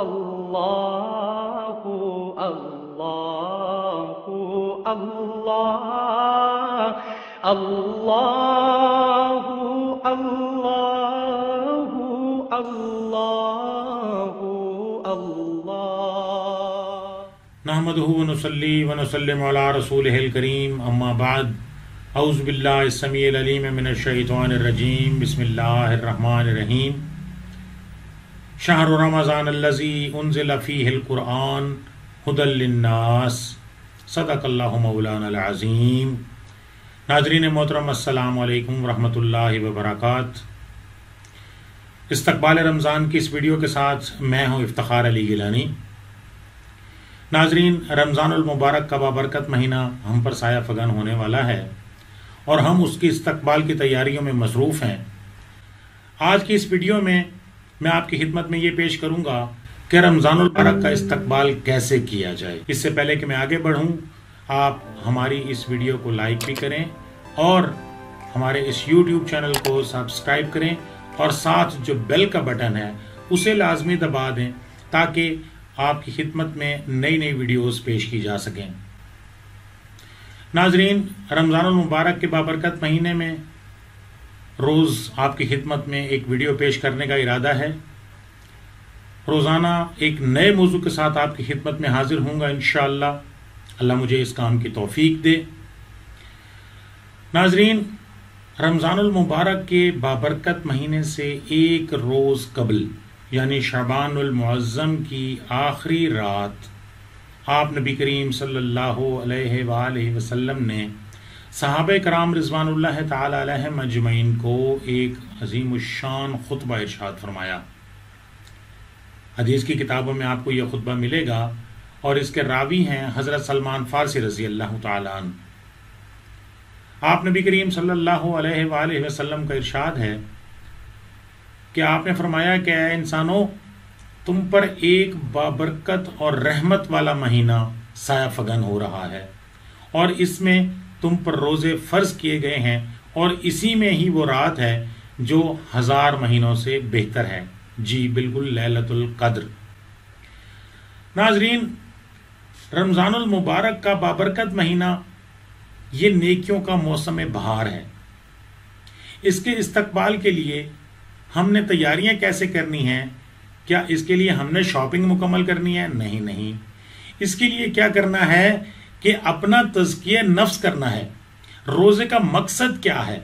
اللہ اللہ اللہ اللہ اللہ اللہ اللہ نحمدہ ونصلی ونسلم علی رسولہ الکریم اما بعد اعوذ باللہ السمیع العلیم من الشیطان الرجیم بسم اللہ الرحمن الرحیم شہر رمضان الذی انزل فیہ القرآن ھدی للناس صدق اللہ مولانا العظیم۔ ناظرین محترم السلام علیکم ورحمۃ اللہ وبرکاتہ۔ استقبال رمضان کی اس ویڈیو کے ساتھ میں ہوں افتخار علی گیلانی۔ ناظرین، رمضان المبارک کا بابرکت مہینہ ہم پر سایہ فگن ہونے والا ہے اور ہم اس کی استقبال کی تیاریوں میں مصروف ہیں۔ آج کی اس ویڈیو میں آپ کی خدمت میں یہ پیش کروں گا کہ رمضان المبارک کا استقبال کیسے کیا جائے۔ اس سے پہلے کہ میں آگے بڑھوں، آپ ہماری اس ویڈیو کو لائک بھی کریں اور ہمارے اس یوٹیوب چینل کو سبسکرائب کریں اور ساتھ جو بیل کا بٹن ہے اسے لازمی دبا دیں تاکہ آپ کی خدمت میں نئی نئی ویڈیوز پیش کی جا سکیں۔ ناظرین، رمضان المبارک کے بابرکت مہینے میں روز آپ کی خدمت میں ایک ویڈیو پیش کرنے کا ارادہ ہے۔ روزانہ ایک نئے موضوع کے ساتھ آپ کی خدمت میں حاضر ہوں گا انشاءاللہ۔ اللہ مجھے اس کام کی توفیق دے۔ ناظرین، رمضان المبارک کے بابرکت مہینے سے ایک روز قبل یعنی شعبان المعظم کی آخری رات آپ نبی کریم صلی اللہ علیہ وآلہ وسلم نے صحابہ کرام رضوان اللہ تعالی علیہم اجمعین کو ایک عظیم الشان خطبہ ارشاد فرمایا۔ حدیث کی کتابوں میں آپ کو یہ خطبہ ملے گا اور اس کے راوی ہیں حضرت سلمان فارسی رضی اللہ تعالی عنہ۔ آپ نبی کریم صلی اللہ علیہ وآلہ وسلم کا ارشاد ہے کہ آپ نے فرمایا کہ اے انسانوں، تم پر ایک بابرکت اور رحمت والا مہینہ سایہ فگن ہو رہا ہے اور اس میں تم پر روزے فرض کیے گئے ہیں اور اسی میں ہی وہ رات ہے جو 1000 مہینوں سے بہتر ہے۔ جی بالکل، لیلۃ القدر۔ ناظرین، رمضان المبارک کا بابرکت مہینہ یہ نیکیوں کا موسم بہار ہے۔ اس کے استقبال کے لیے ہم نے تیاریاں کیسے کرنی ہیں؟ کیا اس کے لیے ہم نے شاپنگ مکمل کرنی ہے؟ نہیں۔ اس کے لیے کیا کرنا ہے کہ اپنا تزکیہ نفس کرنا ہے۔ روزے کا مقصد کیا ہے؟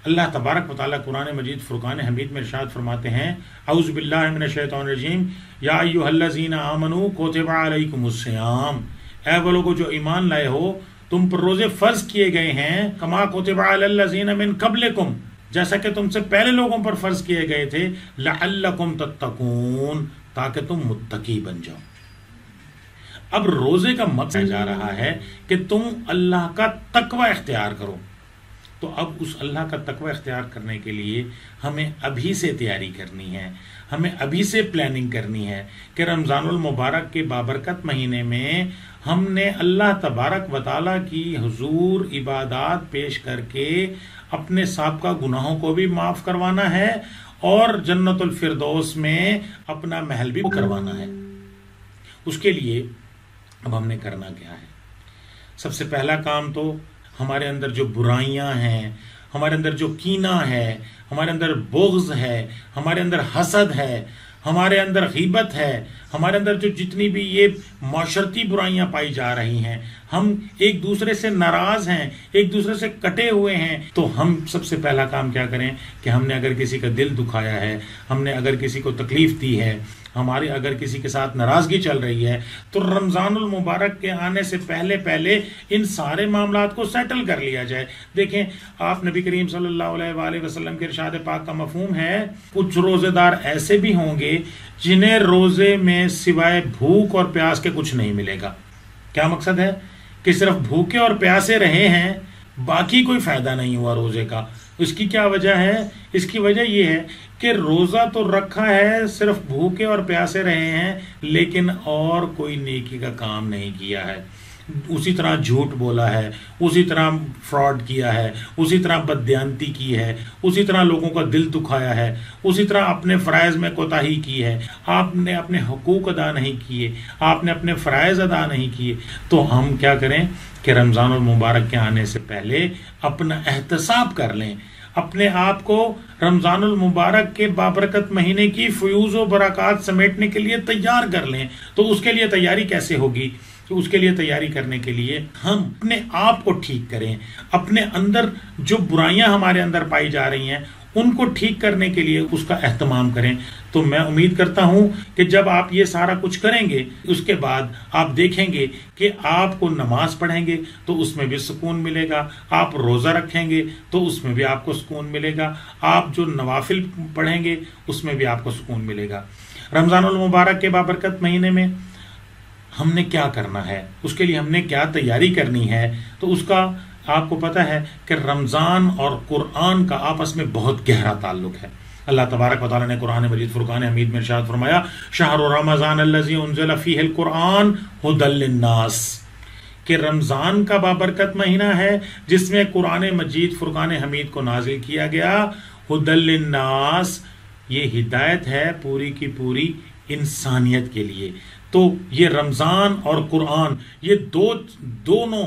اللہ تبارک و تعالیٰ قرآن مجید فرقان حمید میں ارشاد فرماتے ہیں، اعوذ باللہ من الشیطان الرجیم، یا ایھا الذین آمنوا کتب علیکم الصیام، اے وہ لوگو جو ایمان لائے ہو، تم پر روزے فرض کیے گئے ہیں، کما کتب علی الذین من قبلکم، جیسا کہ تم سے پہلے لوگوں پر فرض کیے گئے تھے، لعلکم تتقون، تاکہ تم متقی بن جاؤ۔ اب روزے کا مقصد جا رہا ہے کہ تم اللہ کا تقوی اختیار کرو۔ تو اب اس اللہ کا تقوی اختیار کرنے کے لیے ہمیں ابھی سے تیاری کرنی ہے، ہمیں ابھی سے پلاننگ کرنی ہے کہ رمضان المبارک کے بابرکت مہینے میں ہم نے اللہ تبارک و تعالیٰ کی حضور عبادات پیش کر کے اپنے سابقہ گناہوں کو بھی معاف کروانا ہے اور جنت الفردوس میں اپنا محل بھی کروانا ہے۔ اس کے لیے اب ہم نے کرنا کیا ہے؟ سب سے پہلا کام تو ہمارے اندر جو برائیاں ہیں، ہمارے اندر جو کینہ ہے، ہمارے اندر بغض ہے، ہمارے اندر حسد ہے، ہمارے اندر غیبت ہے، ہمارے اندر جو جتنی بھی یہ معاشرتی برائیاں پائی جا رہی ہیں، ہم ایک دوسرے سے ناراض ہیں، ایک دوسرے سے کٹے ہوئے ہیں، تو ہم سب سے پہلا کام کیا کریں کہ ہم نے اگر کسی کا دل دکھایا ہے، ہم نے اگر کسی کو تکلیف دی ہے، ہماری اگر کسی کے ساتھ ناراضگی چل رہی ہے، تو رمضان المبارک کے آنے سے پہلے ان سارے معاملات کو سیٹل کر لیا جائے۔ دیکھیں، آپ نبی کریم صلی اللہ علیہ وآلہ وسلم کے ارشاد پاک کا مفہوم ہے، کچھ روزے دار ایسے بھی ہوں گے جنہیں روزے میں سوائے بھوک اور پیاس کے کچھ نہیں ملے گا۔ کیا مقصد ہے؟ کہ صرف بھوکے اور پیاسے رہے ہیں، باقی کوئی فائدہ نہیں ہوا روزے کا۔ اس کی کیا وجہ ہے؟ اس کی وجہ یہ ہے کہ روزہ تو رکھا ہے، صرف بھوکے اور پیاسے رہے ہیں، لیکن اور کوئی نیکی کا کام نہیں کیا ہے۔ اسی طرح جھوٹ بولا ہے، اسی طرح فراڈ کیا ہے، اسی طرح بددیانتی کی ہے، اسی طرح لوگوں کا دل دکھایا ہے، اسی طرح اپنے فرائض میں کوتاہی کی ہے، آپ نے اپنے حقوق ادا نہیں کیے، آپ نے اپنے فرائض ادا نہیں کیے، تو ہم کیا کریں کہ رمضان المبارک کے آنے سے پہلے اپنا احتساب کر لیں، اپنے آپ کو رمضان المبارک کے بابرکت مہینے کی فیوز و برکات سمیٹنے کے لیے تیار کر لیں۔ تو اس کے لیے تیاری کیسے ہوگی؟ تو اس کے لیے تیاری کرنے کے لیے ہم اپنے آپ کو ٹھیک کریں، اپنے اندر جو برائیاں ہمارے اندر پائی جا رہی ہیں ان کو ٹھیک کرنے کے لیے اس کا اہتمام کریں۔ تو میں امید کرتا ہوں کہ جب آپ یہ سارا کچھ کریں گے، اس کے بعد آپ دیکھیں گے کہ آپ کو نماز پڑھیں گے تو اس میں بھی سکون ملے گا، آپ روزہ رکھیں گے تو اس میں بھی آپ کو سکون ملے گا، آپ جو نوافل پڑھیں گے اس میں بھی آپ کو سکون ملے گا۔ رمضان المبارک کے بابرکت مہینے میں ہم نے کیا کرنا ہے، اس کے لیے ہم نے کیا تیاری کرنی ہے، تو اس کا آپ کو پتہ ہے کہ رمضان اور قرآن کا آپس میں بہت گہرا تعلق ہے۔ اللہ تبارک و تعالیٰ نے قرآن مجید فرقان حمید میں ارشاد فرمایا، شہر رمضان الذی انزل فیہ القرآن ھدی للناس، کہ رمضان کا بابرکت مہینہ ہے جس میں قرآن مجید فرقان حمید کو نازل کیا گیا، ھدی للناس، یہ ہدایت ہے پوری کی پوری انسانیت کے لیے۔ تو یہ رمضان اور قرآن یہ دونوں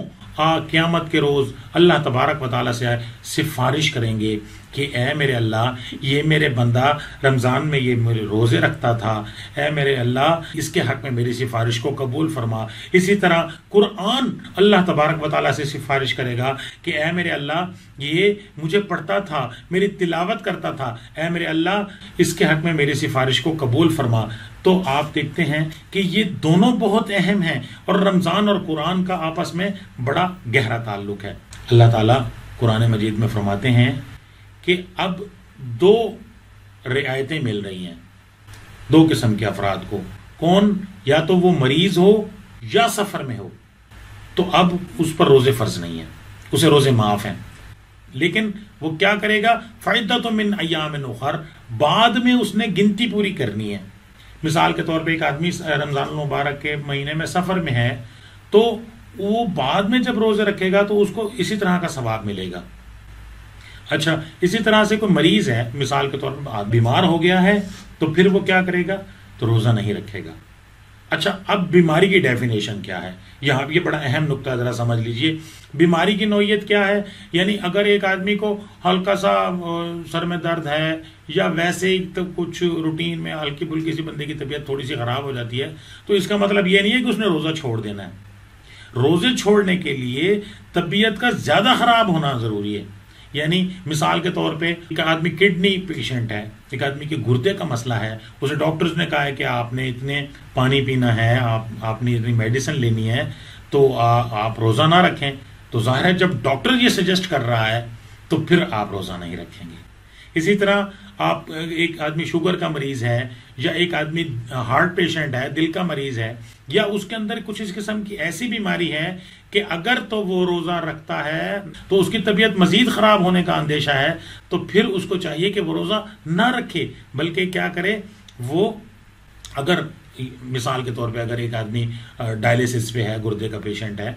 قیامت کے روز اللہ تبارک و تعالیٰ سے سفارش کریں گے کہ اے میرے اللہ، یہ میرے بندہ رمضان میں یہ میرے روزے رکھتا تھا، اے میرے اللہ اس کے حق میں میری سفارش کو قبول فرما۔ اسی طرح قرآن اللہ تبارک و تعالیٰ سے سفارش کرے گا کہ اے میرے اللہ، یہ مجھے پڑھتا تھا، میری تلاوت کرتا تھا، اے میرے اللہ اس کے حق میں میری سفارش کو قبول فرما۔ تو آپ دیکھتے ہیں کہ یہ دونوں بہت اہم ہیں اور رمضان اور قرآن کا آپس میں بڑا گہرا تعلق ہے۔ اللہ تعالیٰ قرآن مجید میں فرماتے ہیں کہ اب دو رعایتیں مل رہی ہیں دو قسم کے افراد کو، کون؟ یا تو وہ مریض ہو یا سفر میں ہو، تو اب اس پر روزے فرض نہیں ہیں، اسے روزے معاف ہیں، لیکن وہ کیا کرے گا؟ فعدۃ من ایام اخر، بعد میں اس نے گنتی پوری کرنی ہے۔ مثال کے طور پہ ایک آدمی رمضان المبارک کے مہینے میں سفر میں ہے تو وہ بعد میں جب روزے رکھے گا تو اس کو اسی طرح کا ثواب ملے گا۔ اچھا، اسی طرح سے کوئی مریض ہے، مثال کے طور پر بیمار ہو گیا ہے تو پھر وہ کیا کرے گا؟ تو روزہ نہیں رکھے گا۔ اچھا، اب بیماری کی ڈیفینیشن کیا ہے؟ یہاں یہ بڑا اہم نقطہ ذرا سمجھ لیجئے۔ بیماری کی نوعیت کیا ہے؟ یعنی اگر ایک آدمی کو ہلکا سا سر میں درد ہے یا ویسے ہی تو کچھ روٹین میں ہلکی پھلکی سی بندے کی طبیعت تھوڑی سی خراب ہو جاتی ہے تو اس کا مطلب یہ نہیں ہے کہ اس نے روزہ چھوڑ دینا ہے۔ روزے چھوڑنے کے لیے طبیعت کا زیادہ خراب ہونا ضروری ہے۔ یعنی مثال کے طور پہ ایک آدمی کڈنی پیشنٹ ہے، ایک آدمی کے گردے کا مسئلہ ہے، اسے ڈاکٹرز نے کہا ہے کہ آپ نے اتنے پانی پینا ہے، آپ نے اتنی میڈیسن لینی ہے، تو آپ روزہ نہ رکھیں، تو ظاہر ہے جب ڈاکٹر یہ سجیسٹ کر رہا ہے تو پھر آپ روزہ نہیں رکھیں گے۔ اسی طرح آپ ایک آدمی شوگر کا مریض ہے یا ایک آدمی ہارٹ پیشنٹ ہے، دل کا مریض ہے، یا اس کے اندر کچھ اس قسم کی ایسی بیماری ہے کہ اگر تو وہ روزہ رکھتا ہے تو اس کی طبیعت مزید خراب ہونے کا اندیشہ ہے، تو پھر اس کو چاہیے کہ وہ روزہ نہ رکھے، بلکہ کیا کرے؟ وہ اگر مثال کے طور پہ اگر ایک آدمی ڈائلیسس پہ ہے، گردے کا پیشنٹ ہے،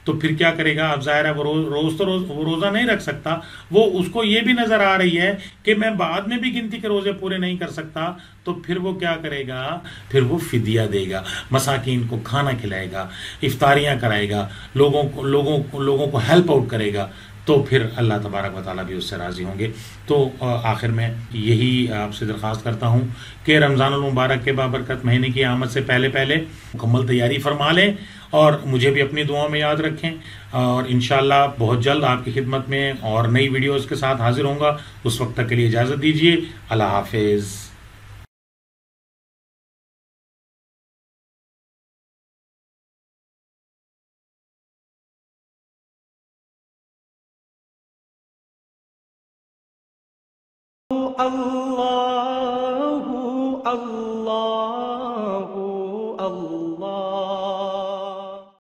تو پھر کیا کرے گا؟ اب ظاہر ہے وہ روزہ نہیں رکھ سکتا، وہ اس کو یہ بھی نظر آ رہی ہے کہ میں بعد میں بھی گنتی کے روزے پورے نہیں کر سکتا، تو پھر وہ کیا کرے گا؟ پھر وہ فدیہ دے گا، مساکین کو کھانا کھلائے گا، افطاریاں کرائے گا، لوگوں کو ہیلپ آؤٹ کرے گا، تو پھر اللہ تبارک و تعالیٰ بھی اس سے راضی ہوں گے۔ تو آخر میں یہی آپ سے درخواست کرتا ہوں کہ رمضان المبارک کے بابرکت مہینے کی آمد سے پہلے مکمل تیاری فرما لیں اور مجھے بھی اپنی دعاؤں میں یاد رکھیں، اور انشاءاللہ بہت جلد آپ کی خدمت میں اور نئی ویڈیوز کے ساتھ حاضر ہوں گا۔ اس وقت تک کے لیے اجازت دیجیے، اللہ حافظ۔ اللہ اللہ